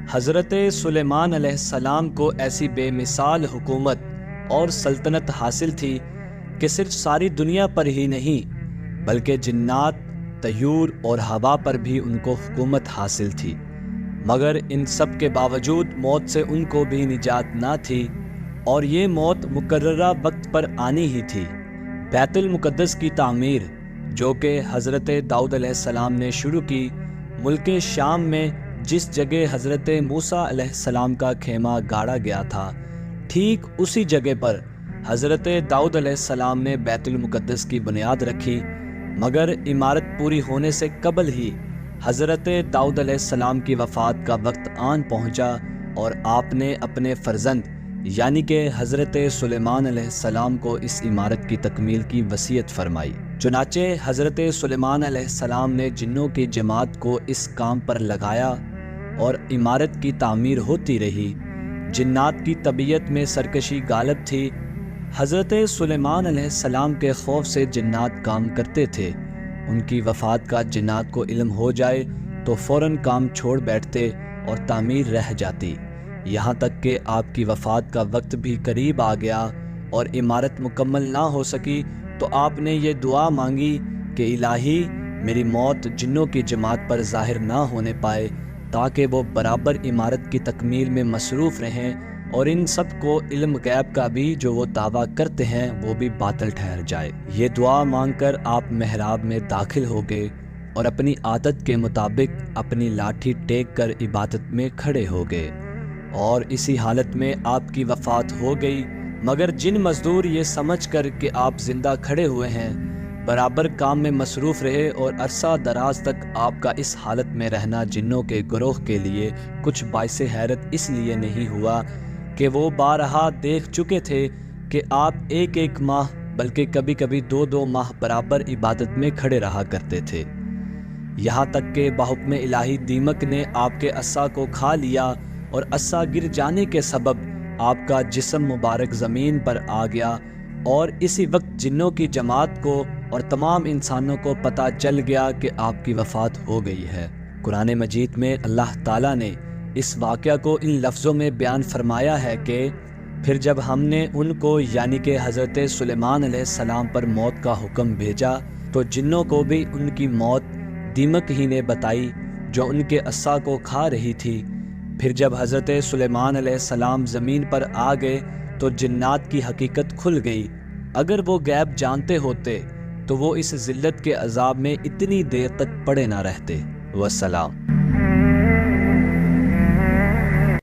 حضرت سلیمان علیہ السلام کو ایسی بے مثال حکومت اور سلطنت حاصل تھی کہ صرف ساری دنیا پر ہی نہیں بلکہ جنات، طیور اور ہوا پر بھی ان کو حکومت حاصل تھی، مگر ان سب کے باوجود موت سے ان کو بھی نجات نہ تھی، اور یہ موت مقررہ وقت پر آنی ہی تھی۔ بیت المقدس کی تعمیر جو کہ حضرت داؤد علیہ السلام نے شروع کی، ملک شام میں جس جگہ حضرت موسیٰ علیہ السلام کا خیمہ گاڑا گیا تھا، ٹھیک اسی جگہ پر حضرت داؤد علیہ السلام نے بیت المقدس کی بنیاد رکھی، مگر عمارت پوری ہونے سے قبل ہی حضرت داؤد علیہ السلام کی وفات کا وقت آن پہنچا اور آپ نے اپنے فرزند یعنی کہ حضرت سلیمان علیہ السلام کو اس عمارت کی تکمیل کی وصیت فرمائی۔ چنانچہ حضرت سلیمان علیہ السلام نے جنوں کی جماعت کو اس کام پر لگایا اور عمارت کی تعمیر ہوتی رہی۔ جنات کی طبیعت میں سرکشی غالب تھی۔ حضرت سلیمان علیہ السلام کے خوف سے جنات کام کرتے تھے۔ ان کی وفات کا جنات کو علم ہو جائے تو فوراً کام چھوڑ بیٹھتے اور تعمیر رہ جاتی، یہاں تک کہ آپ کی وفات کا وقت بھی قریب آ گیا اور عمارت مکمل نہ ہو سکی تو آپ نے یہ دعا مانگی کہ الہی میری موت جنوں کی جماعت پر ظاہر نہ ہونے پائے، تاکہ وہ برابر عمارت کی تکمیل میں مصروف رہیں اور ان سب کو علم غیب کا بھی جو وہ دعویٰ کرتے ہیں وہ بھی باطل ٹھہر جائے۔ یہ دعا مانگ کر آپ محراب میں داخل ہو گئے اور اپنی عادت کے مطابق اپنی لاٹھی ٹیک کر عبادت میں کھڑے ہو گئے، اور اسی حالت میں آپ کی وفات ہو گئی۔ مگر جن مزدور یہ سمجھ کر کہ آپ زندہ کھڑے ہوئے ہیں برابر کام میں مصروف رہے، اور عرصہ دراز تک آپ کا اس حالت میں رہنا جنوں کے گروہ کے لیے کچھ باعث حیرت اس لیے نہیں ہوا کہ وہ بارہا دیکھ چکے تھے کہ آپ ایک ایک ماہ بلکہ کبھی کبھی دو دو ماہ برابر عبادت میں کھڑے رہا کرتے تھے، یہاں تک کہ بحکم الہی دیمک نے آپ کے عصا کو کھا لیا، اور عصا گر جانے کے سبب آپ کا جسم مبارک زمین پر آ گیا، اور اسی وقت جنوں کی جماعت کو اور تمام انسانوں کو پتہ چل گیا کہ آپ کی وفات ہو گئی ہے۔ قرآن مجید میں اللہ تعالیٰ نے اس واقعہ کو ان لفظوں میں بیان فرمایا ہے کہ پھر جب ہم نے ان کو یعنی کہ حضرت سلیمان علیہ السلام پر موت کا حکم بھیجا تو جنوں کو بھی ان کی موت دیمک ہی نے بتائی جو ان کے عصا کو کھا رہی تھی۔ پھر جب حضرت سلیمان علیہ السلام زمین پر آ گئے تو جنات کی حقیقت کھل گئی۔ اگر وہ غیب جانتے ہوتے تو وہ اس ذلت کے عذاب میں اتنی دیر تک پڑے نہ رہتے۔ والسلام۔